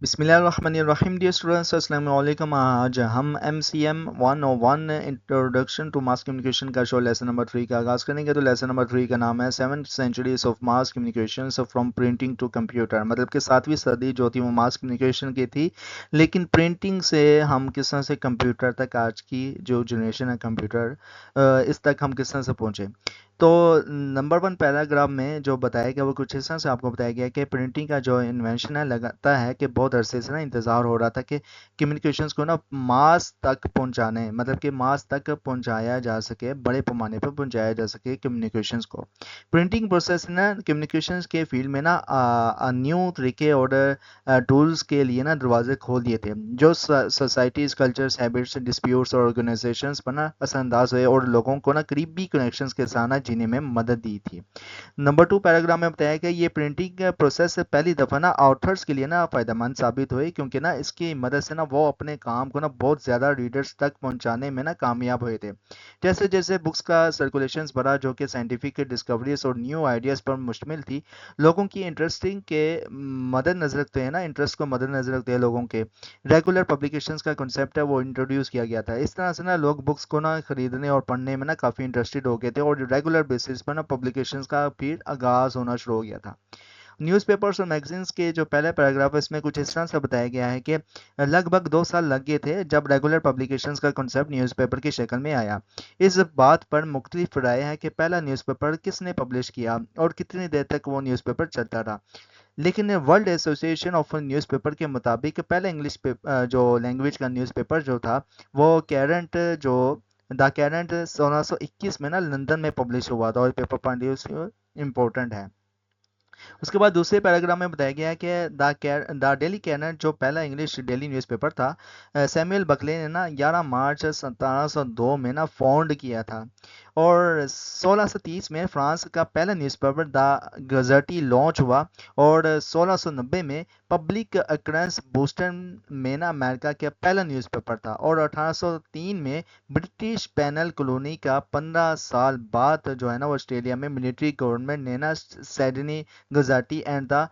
بسم اللہ الرحمن الرحیم ڈیئر اسٹوڈنٹس السلام علیکم. آج ہم MCM 101 introduction to mass communication کا شو لیسن نمبر 3 کا آغاز کریں گے. تو لیسن نمبر 3 کا نام ہے 7 centuries of mass communication from printing to computer. مطلب کہ 7ویں صدی جو تھی وہ ماس کمیونیکیشن کی تھی، لیکن پرنٹنگ سے ہم کس طرح سے کمپیوٹر تک، آج کی جو جنریشن ہے کمپیوٹر، اس تک ہم کس طرح سے پہنچے. تو نمبر 1 پیراگراف میں جو بتایا گیا وہ کچھ اس طرح سے آپ کو بتایا گیا کہ پرنٹنگ کا جو انوینشن ہے، لگتا ہے کہ بہت عرصے سے نا انتظار ہو رہا تھا کہ کمیونیکیشنز کو نا ماس تک پہنچانے، مطلب کہ ماس تک پہنچایا جا سکے، بڑے پیمانے پر پہنچایا جا سکے کمیونیکیشنز کو. پرنٹنگ پروسیس نا کمیونیکیشنز کے فیلڈ میں نا نیو طریقے اور ٹولز کے لیے نا دروازے کھول دیے تھے، جو سوسائٹیز، کلچرز، ہیبٹس، ڈسپیوٹس اور آرگنائزیشنز پر نا اثر انداز ہوئے اور لوگوں کو نا قریبی کنیکشنز کے ساتھ جینے میں مدد دی تھی. نمبر 2 پیراگراف میں بتایا کہ یہ پرنٹنگ پروسیس سے پہلی دفعہ نا آتھرس کے لیے نا فائدہ مند ثابت ہوئی، کیونکہ نا اس کی مدد سے نا وہ اپنے کام کو نا بہت زیادہ ریڈرز تک پہنچانے میں نا کامیاب ہوئے تھے. جیسے جیسے بکس کا سرکولیشنز بڑھا، جو کہ سائنٹیفک ڈسکوریز اور نیو آئیڈیاز پر مشتمل تھی، لوگوں کی انٹرسٹنگ کے مد نظر رکھتے ہیں نا انٹرسٹ کو مد نظر رکھتے ہیں لوگوں کے ریگولر پبلیکیشنز کا کنسیپٹ ہے وہ انٹروڈیوس کیا گیا تھا. اس طرح سے نا لوگ بکس کو نا خریدنے اور پڑھنے میں نا کافی انٹرسٹڈ ہو گئے تھے، اور ریگولر بیسس پر نا پبلیکیشنز کا پھر آغاز ہونا شروع ہو گیا تھا. نیوز پیپرز اور میگزینز کے جو پہلے پیراگراف ہے اس میں کچھ اس طرح سے بتایا گیا ہے کہ لگ بھگ 2 سال لگ گئے تھے جب ریگولر پبلیکیشنز کا کنسیپٹ نیوز پیپر کی شکل میں آیا. اس بات پر مختلف رائے ہے کہ پہلا نیوز پیپر کس نے پبلش کیا اور کتنی دیر تک وہ نیوز پیپر چلتا رہا. لیکن world association of news paper کے مطابق پہلا انگلش جو لینگویج کا نیوز پیپر جو تھا وہ کیرنٹ جو دا کیرنٹ 1621 میں نا لندن میں پبلش ہوا تھا، اور پیپر پوائنٹ امپورٹنٹ ہے. اس کے بعد دوسرے پیراگراف میں بتایا گیا ہے کہ دا ڈیلی کیرنٹ جو پہلا انگلش ڈیلی نیوز پیپر تھا، سیموئل بکلے نے نا 11 مارچ 1702 میں نا فاؤنڈ کیا تھا، اور 1630 میں فرانس کا پہلا نیوز پیپر دا گزرٹی لانچ ہوا، اور 1690 میں پبلک اکرنس بوسٹن میں نا امریکہ کا پہلا نیوز پیپر تھا، اور 1803 میں برٹش پینل کالونی کا 15 سال بعد جو ہے نا وہ آسٹریلیا میں ملٹری گورنمنٹ نے نا Sydney Gazette and the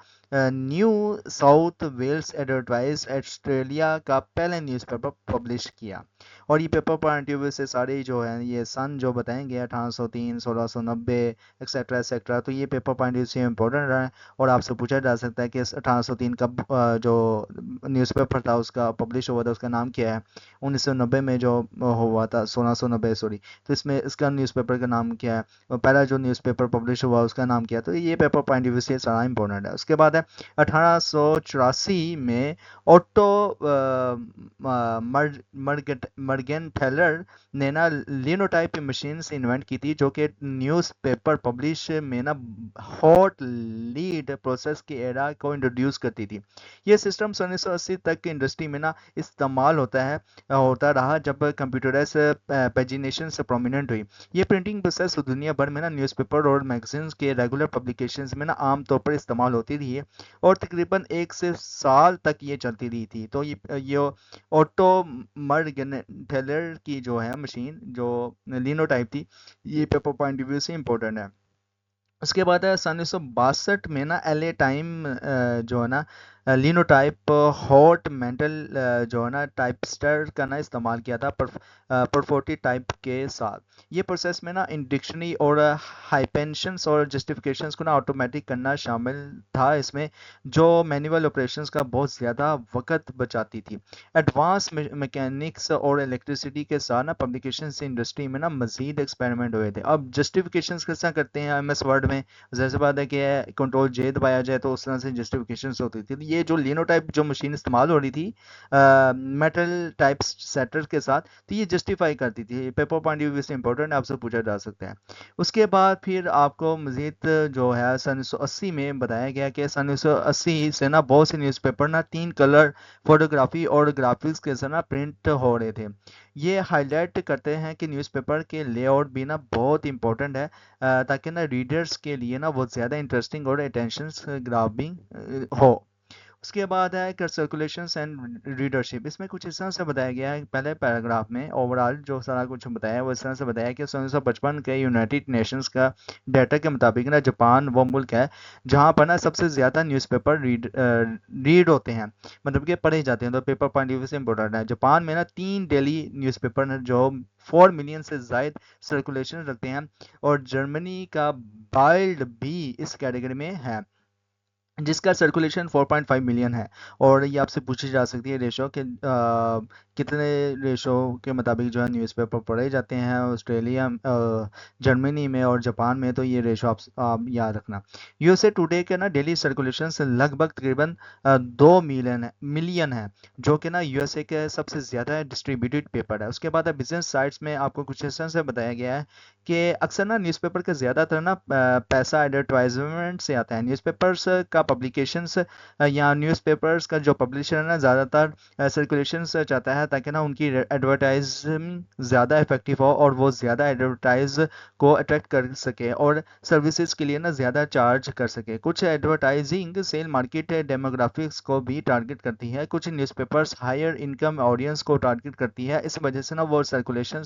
New South Wales Advertiser Australia کا پہلا نیوز پیپر پبلش کیا. اور یہ پیپر پوائنٹ ویو سے سارے جو ہیں یہ سن جو بتائیں گے 1803 1690 ایکسیٹرا ایکسیٹرا، تو یہ پیپر پوائنٹ ویو سے امپورٹنٹ رہا ہے. اور آپ سے پوچھا جا سکتا ہے کہ 1803 کا جو نیوز پیپر تھا اس کا پبلش ہوا تھا اس کا نام کیا ہے. 1990 میں جو ہوا تھا 1690 سوری، تو اس میں اس کا نیوز پیپر کا نام کیا ہے، پہلا جو نیوز پیپر پبلش ہوا اس کا نام کیا. تو یہ پیپر پوائنٹ ویو سے سارا امپورٹنٹ ہے. اس کے بعد ہے 1884 میں اوٹو مرگن تھیلر نے نا لینوٹائپ مشین سے انوینٹ کی تھی، جو کہ نیوز پیپر پبلش میں نا ہاٹ لیڈ پروسیس کے ایرا کو انٹروڈیوس کرتی تھی. یہ سسٹم 1980 تک انڈسٹری میں نا استعمال ہوتا رہا جب کمپیوٹرائز پیجینیشن سے پرومیننٹ ہوئی. یہ پرنٹنگ پروسیس دنیا بھر میں نا نیوز پیپر اور میگزینز کے ریگولر پبلیکیشنز میں نا عام طور پر استعمال ہوتی رہی ہے، اور تقریباً 1 سے سال تک یہ چلتی رہی تھی. تو یہ آٹو مرگن ٹیلر کی جو ہے مشین جو لینو ٹائپ تھی، یہ پیپر پوائنٹ ویو سے امپورٹنٹ ہے. اس کے بعد ہے 1962 میں نا ایل اے ٹائم جو ہے نا لینو ٹائپ ہاٹ مینٹل جو ہے نا ٹائپسٹر کا نا استعمال کیا تھا پرفورٹی ٹائپ کے ساتھ. یہ پروسیس میں نا ان ڈکشنری اور ہائپنشنس اور جسٹیفیکیشنس کو نا آٹومیٹک کرنا شامل تھا، اس میں جو مینول آپریشنس کا بہت زیادہ وقت بچاتی تھی. ایڈوانس میکینکس اور الیکٹریسٹی کے ساتھ نا پبلیکیشن سے انڈسٹری میں نا مزید ایکسپیریمنٹ ہوئے تھے. اب جسٹیفیکیشنس کس طرح کرتے ہیں ایم ایس ورڈ میں، جیسے بات ہے کہ کنٹرول جے دبایا جائے تو اس طرح سے جسٹیفیکیشنس ہوتی تھی. یہ جو لینو ٹائپ جو مشین استعمال ہو رہی تھی میٹل ٹائپ سیٹر کے ساتھ، تو یہ جسٹیفائی کرتی تھی. پیپر پوائنٹ ویو سے امپورٹنٹ آپ سے پوچھا جا سکتا ہے. اس کے بعد پھر آپ کو مزید جو ہے 1980 میں بتایا گیا کہ 1980 سے نا بہت سے نیوز پیپر نا 3 کلر فوٹوگرافی اور گرافکس کے ساتھ نا پرنٹ ہو رہے تھے. یہ ہائی لائٹ کرتے ہیں کہ نیوز پیپر کے لے آؤٹ بھی نا بہت امپورٹنٹ ہے، تاکہ نا ریڈرز کے لیے نا بہت زیادہ انٹرسٹنگ اور اٹینشن گرابنگ ہو. اس کے بعد ہے سرکولیشنس اینڈ ریڈرشپ. اس میں کچھ اس طرح سے بتایا گیا ہے پہلے پیراگراف میں. اوور آل جو سارا کچھ بتایا ہے وہ اس طرح سے بتایا کہ 1955 کے یونائٹڈ نیشنز کا ڈیٹا کے مطابق نا جاپان وہ ملک ہے جہاں پر نا سب سے زیادہ نیوز پیپر ریڈ ہوتے ہیں, مطلب کہ پڑھے جاتے ہیں. تو پیپر پوائنٹ آف ویو سے امپورٹنٹ ہے. جاپان میں نا 3 ڈیلی نیوز پیپر جو 4 ملین سے زائد سرکولیشن رکھتے ہیں, اور جرمنی کا بائلڈ بھی اس کیٹیگری میں ہے جس کا سرکولیشن 4.5 ملین ہے. اور یہ آپ سے پوچھی جا سکتی ہے ریشو کہ کتنے ریشو کے مطابق جو ہے نیوز پیپر پڑھے جاتے ہیں آسٹریلیا, جرمنی میں اور جاپان میں. تو یہ ریشو آپ یاد رکھنا. یو ایس اے ٹوڈے کے نا ڈیلی سرکولیشن سے لگ بھگ تقریباً 2 ملین ہے, جو کہ نا یو ایس اے کے سب سے زیادہ ڈسٹریبیوٹیڈ پیپر ہے. اس کے بعد بزنس سائٹس میں آپ کو کچھ اس طرح سے بتایا گیا ہے کہ اکثر نا نیوز پیپر کا زیادہ تر نا پیسہ ایڈورٹائزمنٹ سے آتا ہے. نیوز پیپرس کا پبلیکیشنس یا نیوز پیپرس کا جو پبلشر ہے نا زیادہ تر سرکولیشن چاہتا ہے تاکہ نا ان کی ایڈورٹائزنگ زیادہ افیکٹو ہو اور وہ زیادہ ایڈورٹائز کو اٹریکٹ کر سکے اور سروسز کے لیے نا زیادہ چارج کر سکے. کچھ ایڈورٹائزنگ سیل مارکیٹ ڈیموگرافکس کو بھی ٹارگٹ کرتی ہے. کچھ newspapers higher income audience کو ٹارگٹ کرتی ہے, اس وجہ سے نا وہ سرکولیشن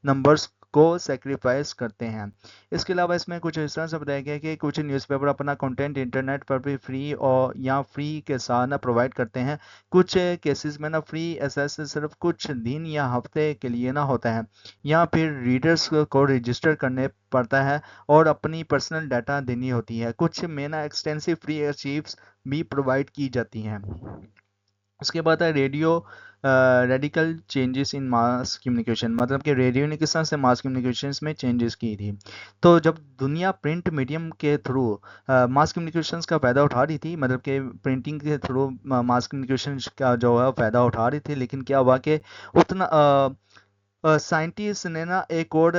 نمبرس کو سیکریفائس کرتے ہیں. اس کے علاوہ اس میں کچھ اس طرح سے بتایا گیا کہ کچھ نیوز پیپر اپنا کنٹینٹ انٹرنیٹ پر بھی فری اور یا فری کے ساتھ نہ پرووائڈ کرتے ہیں. کچھ کیسز میں نا فری ایکسیس صرف کچھ دن یا ہفتے کے لیے نہ ہوتا ہے, یا پھر ریڈرز کو رجسٹر کرنے پڑتا ہے اور اپنی پرسنل ڈیٹا دینی ہوتی ہے. کچھ میں نا ایکسٹینسو فری ارچیوز بھی پرووائڈ کی جاتی ہیں. اس کے بعد ہے radical changes in mass communication, مطلب کہ ریڈیو نے کس طرح سے ماس کمیونیکیشنز میں چینجز کی تھی. تو جب دنیا پرنٹ میڈیم کے تھرو ماس کمیونیکیشنز کا فائدہ اٹھا رہی تھی, مطلب کہ پرنٹنگ کے تھرو ماس کمیونیکیشن کا جو ہے فائدہ اٹھا رہی تھی, لیکن کیا ہوا کہ اتنا سائنٹسٹ نے نا ایک اور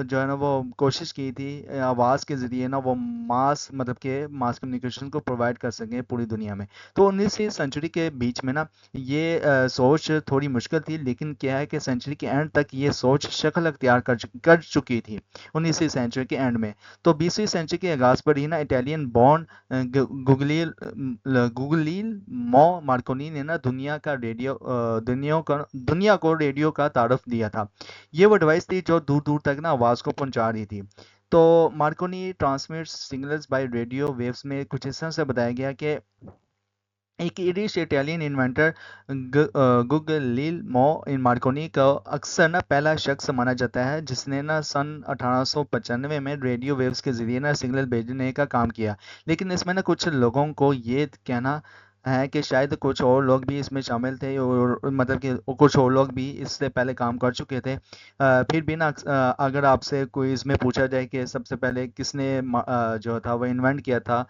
جو ہے نا وہ کوشش کی تھی آواز کے ذریعے نا وہ ماس مطلب کہ ماس کمیونیکیشن کو پرووائڈ کر سکیں پوری دنیا میں. تو 19ویں سینچری کے بیچ میں نا یہ سوچ تھوڑی مشکل تھی, لیکن کیا ہے کہ سینچری کے اینڈ تک یہ سوچ شکل اختیار کر چکی تھی 19ویں سینچری کے اینڈ میں. تو 20ویں سینچری کے آغاز پر ہی نا اٹیلین بورن گوگلیل مو مارکونی نے نا دنیا کو ریڈیو کا تعارف دیا تھا. یہ وہ ڈیوائس تھی جو دور دور تک نا آواز کو پہنچا رہی تھی. تو Marconi transmit signals by radio waves میں کچھ اس طرح سے بتایا گیا کہ ایک ایرش اٹیلین انوینٹر گوگلیلمو مارکونی کو اکثر نا پہلا شخص مانا جاتا ہے جس نے نا سن 1895 میں ریڈیو ویوز کے ذریعے نا سگنل بھیجنے کا کام کیا. لیکن اس میں نا کچھ لوگوں کو یہ کہنا ہے کہ شاید کچھ اور لوگ بھی اس میں شامل تھے, اور مطلب کہ کچھ اور لوگ بھی اس سے پہلے کام کر چکے تھے. پھر بھی نا اگر آپ سے کوئی اس میں پوچھا جائے کہ سب سے پہلے کس نے جو تھا وہ انوینٹ کیا تھا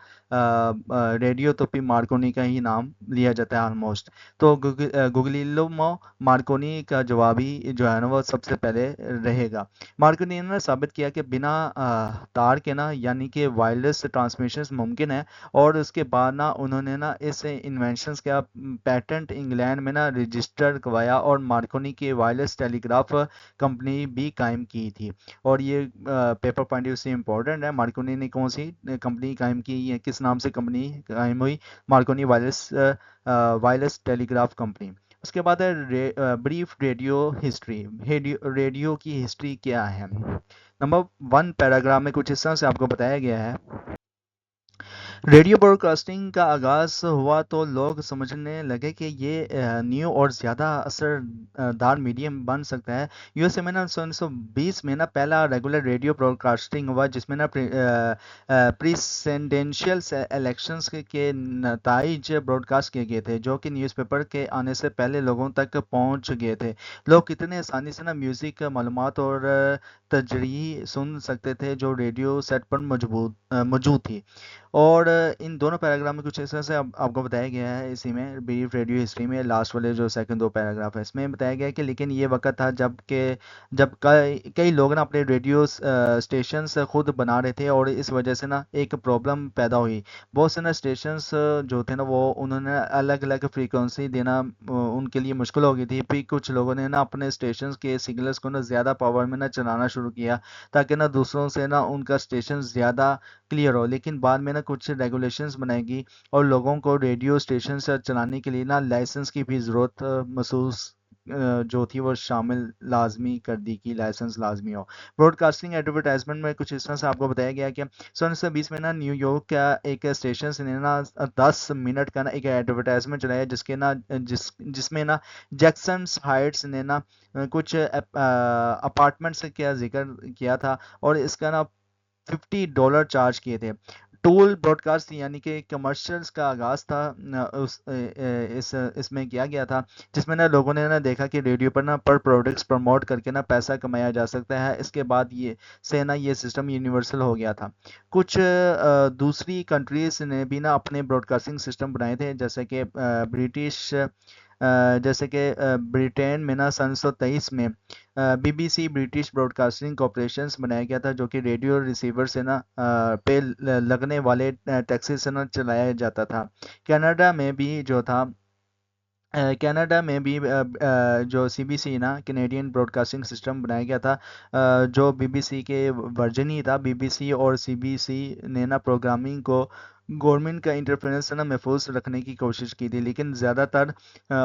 ریڈیو, تو پھر مارکونی کا ہی نام لیا جاتا ہے آلموسٹ. تو گوگلیلمو مارکونی کا جواب ہی جو ہے نا وہ سب سے پہلے رہے گا. مارکونی نے ثابت کیا کہ بنا تار کے نا یعنی کہ وائرلیس ٹرانسمیشن ممکن ہے, اور اس کے بعد نا انہوں نے نا اس انوینشنز کا پیٹنٹ انگلینڈ میں نا رجسٹر کروایا اور مارکونی کی وائرلیس ٹیلی گراف کمپنی بھی قائم کی تھی. اور یہ پیپر پوائنٹ سے امپورٹنٹ ہے. مارکونی نے کون سی کمپنی قائم کی, کس نام سے کمپنی قائم ہوئی؟ مارکونی وائرلیس ٹیلی گراف کمپنی. اس کے بعد ہے بریف ریڈیو ہسٹری. ریڈیو کی ہسٹری کیا ہے؟ نمبر 1 پیراگراف میں کچھ اس طرح سے آپ کو بتایا گیا ہے. ریڈیو براڈ کاسٹنگ کا آغاز ہوا تو لوگ سمجھنے لگے کہ یہ نیو اور زیادہ اثر دار میڈیم بن سکتا ہے. یو ایس اے میں نا 1920 میں نا پہلا ریگولر ریڈیو براڈ کاسٹنگ ہوا جس میں نا پریسیڈنشیل الیکشنز کے نتائج براڈ کاسٹ کیے گئے تھے, جو کہ نیوز پیپر کے آنے سے پہلے لوگوں تک پہنچ گئے تھے. لوگ کتنے آسانی سے نا میوزک, معلومات اور تجریح سن سکتے تھے جو ریڈیو سیٹ پر موجود تھی. اور ان دونوں پیراگراف میں کچھ اس طرح سے آپ کو بتایا گیا ہے اسی میں بریف ریڈیو ہسٹری میں لاسٹ والے جو سیکنڈ 2 پیراگراف ہے اس میں بتایا گیا کہ لیکن یہ وقت تھا جب کئی لوگ نا اپنے ریڈیو اسٹیشنز خود بنا رہے تھے, اور اس وجہ سے نا ایک پرابلم پیدا ہوئی. بہت سے نا اسٹیشنز جو تھے نا وہ انہوں نے الگ الگ فریکوینسی دینا ان کے لیے مشکل ہو گئی تھی. پھر کچھ لوگوں نے نا اپنے اسٹیشنز کے سگنلز کو نا زیادہ پاور میں نا چلانا شروع کیا تاکہ نا دوسروں سے نا ان کا اسٹیشن زیادہ کلیئر ہو. لیکن بعد میں نا کچھ ریگولیشنز بنائے گی اور لوگوں کو ریڈیو اسٹیشن سے چلانے کے لیے نا لائسنس کی بھی ضرورت محسوس جو تھی وہ شامل لازمی کر دی کہ لائسنس لازمی ہو. براڈ کاسٹنگ ایڈورٹائزمنٹ میں کچھ اس طرح سے آپ کو بتایا گیا کہ 1920 میں نا نیو یارک کا ایک اسٹیشن سے نا 10 منٹ کا نا ایک ایڈورٹائزمنٹ چلایا جس میں نا جیکسنس ہائٹس نے نا کچھ اپارٹمنٹس کا ذکر کیا تھا اور اس کا نا $50 چارج کیے تھے. ٹول براڈ کاسٹ یعنی کہ کمرشلز کا آغاز تھا اس میں کیا گیا تھا جس میں نا لوگوں نے نا دیکھا کہ ریڈیو پر نا پر پروڈکٹس پروموٹ کر کے نا پیسہ کمایا جا سکتا ہے. اس کے بعد یہ سسٹم یونیورسل ہو گیا تھا. کچھ دوسری کنٹریز نے بھی نا اپنے براڈ کاسٹنگ سسٹم بنائے تھے جیسے کہ برٹین میں نا 1923 میں B B C British broadcasting corporations بنایا گیا تھا جو کہ ریڈیو ریسیور سے نا پہ لگنے والے ٹیکسز سے نا چلایا جاتا تھا. کینیڈا میں بھی جو سی بی سی نا کینیڈین براڈ کاسٹنگ سسٹم بنایا گیا تھا جو بی بی سی کے ورژن ہی تھا. بی بی سی اور سی بی سی نے نا پروگرامنگ کو گورنمنٹ کا انٹرفیرنس سے نا محفوظ رکھنے کی کوشش کی تھی لیکن زیادہ تر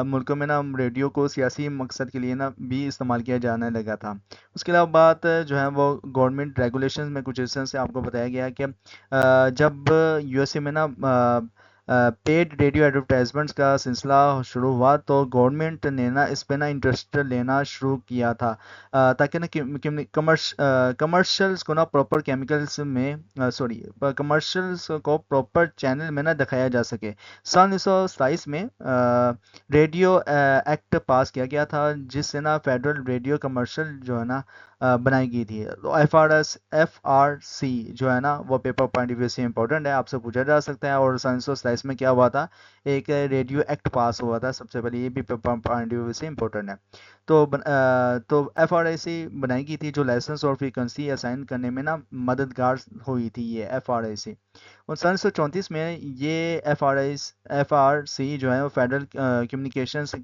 ملکوں میں نا ریڈیو کو سیاسی مقصد کے لیے نا بھی استعمال کیا جانے لگا تھا. اس کے علاوہ بات جو ہے وہ گورنمنٹ ریگولیشنز میں کچھ اس طرح سے آپ کو بتایا گیا کہ جب یو ایس اے میں نا پیڈ ریڈیو ایڈورٹائزمنٹس کا سلسلہ شروع ہوا تو گورنمنٹ نے نا اس پہ نا انٹرسٹ لینا شروع کیا تھا تاکہ نا کمرشلز کو نا پراپر کمرشلز کو پراپر چینل میں نا دکھایا جا سکے. سن 1927 میں ریڈیو ایکٹ پاس کیا گیا تھا جس سے نا فیڈرل ریڈیو کمرشل جو ہے نا بنائی گئی تھی. ایف آر سی جو ہے نا وہ پیپر پوائنٹ آف ویو سے امپورٹنٹ ہے, آپ سے پوچھا جا سکتا ہے. اور 1927 میں کیا ہوا تھا, ایک ریڈیو ایکٹ پاس ہوا تھا سب سے پہلے, یہ بھی پیپر پوائنٹ آف ویو سے امپورٹنٹ ہے. تو ایف آر آئی سی بنائی گئی تھی جو لائسنس اور فریکوینسی اسائن کرنے میں نا مددگار ہوئی تھی. یہ ایف آر آئی سی اور 1934 میں یہ ایف آر سی جو ہے وہ فیڈرل کمیونیکیشنز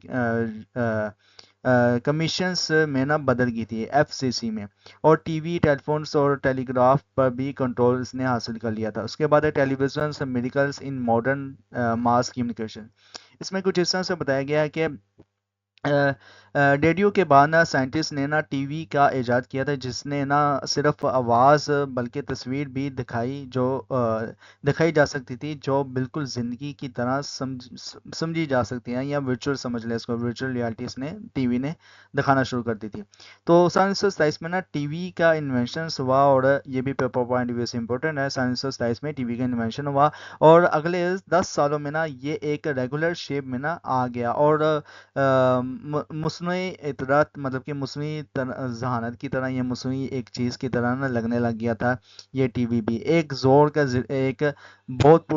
کمیشنز میں نا بدل گئی تھی ایف سی سی میں, اور ٹی وی, ٹیلی فونس اور ٹیلی گراف پر بھی کنٹرول اس نے حاصل کر لیا تھا. اس کے بعد ہے television medicals in modern mass communication. اس میں کچھ اس طرح سے بتایا گیا ہے کہ ریڈیو کے بعد نا سائنٹسٹ نے نا ٹی وی کا ایجاد کیا تھا جس نے نا صرف آواز بلکہ تصویر بھی دکھائی جا سکتی تھی جو بالکل زندگی کی طرح سمجھی جا سکتی ہیں, یا ورچوئل سمجھ لیں اس کو, ورچوئل ریالٹی اس نے ٹی وی نے دکھانا شروع کر دی تھی. تو 1927 میں نا ٹی وی کا انوینشن ہوا اور یہ بھی پیپر پوائنٹ ویو سے امپورٹنٹ ہے. 1927 میں ٹی وی کا انوینشن ہوا اور اگلے 10 سالوں میں نا یہ ایک ریگولر شیپ میں نا آ گیا اور مصنوعی اطلاعات مطلب کہ مصنوعی ذہانت کی طرح, یہ مصنوعی ایک چیز کی طرح نہ لگنے لگ گیا تھا. یہ ٹی وی بھی ایک زور کا ایک بہت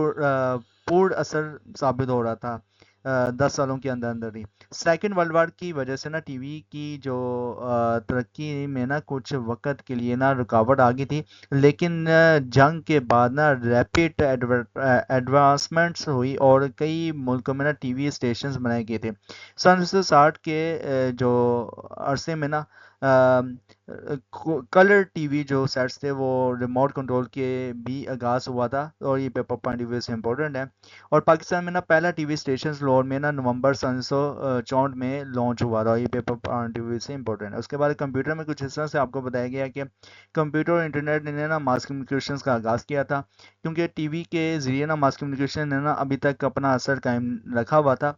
پور اثر ثابت ہو رہا تھا 10 سالوں کے اندر ہی. سیکنڈ ورلڈ وار کی وجہ سے نا ٹی وی کی جو ترقی میں نا کچھ وقت کے لیے نا رکاوٹ آ گئی تھی, لیکن جنگ کے بعد نا ریپڈ ایڈوانسمنٹس ہوئی اور کئی ملکوں میں نا ٹی وی اسٹیشنز بنائے گئے تھے. 1960 کے جو عرصے میں نا کلر ٹی وی جو سیٹس تھے وہ ریموٹ کنٹرول کے بھی آغاز ہوا تھا, اور یہ پیپر پوائنٹ آف ویو سے امپورٹنٹ ہے. اور پاکستان میں نا پہلا ٹی وی اسٹیشن لاہور میں نا نومبر 1964 میں لانچ ہوا تھا, اور یہ پیپر پوائنٹ آف ویو سے امپورٹنٹ ہے. اس کے بعد کمپیوٹر میں کچھ اس طرح سے آپ کو بتایا گیا کہ کمپیوٹر اور انٹرنیٹ نے نا ماس کمیونیکیشنز کا آغاز کیا تھا, کیونکہ ٹی وی کے ذریعے نا ماس کمیونیکیشن نے نا ابھی تک اپنا اثر قائم رکھا ہوا تھا.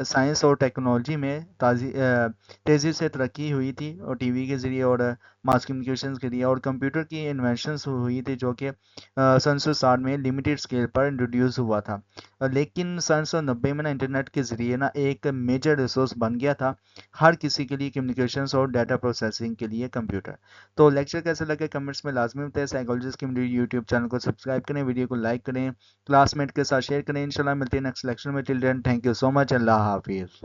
سائنس اور ٹیکنالوجی میں تیزی سے ترقی ہوئی تھی اور ٹی وی کے ذریعے اور ماس کمیونیکیشنز کے لیے, اور کمپیوٹر کی انوینشنز ہوئی تھی جو کہ 1960 میں لمیٹڈ اسکیل پر انٹروڈیوس ہوا تھا. لیکن 1990 میں نا انٹرنیٹ کے ذریعے نا ایک میجر ریسورس بن گیا تھا ہر کسی کے لیے کمیونیکیشنز اور ڈیٹا پروسیسنگ کے لیے کمپیوٹر. تو لیکچر کیسے لگے کمنٹس میں لازمی ہوتے ہیں. سائیکالوجسٹ کمیونٹی یوٹیوب چینل کو سبسکرائب کریں, ویڈیو کو لائک کریں, کلاس میٹ کے ساتھ شیئر کریں. انشاءاللہ ملتے ہیں نیکسٹ لیکچر میں. ٹل دین تھینک یو سو مچ. اللہ حافظ.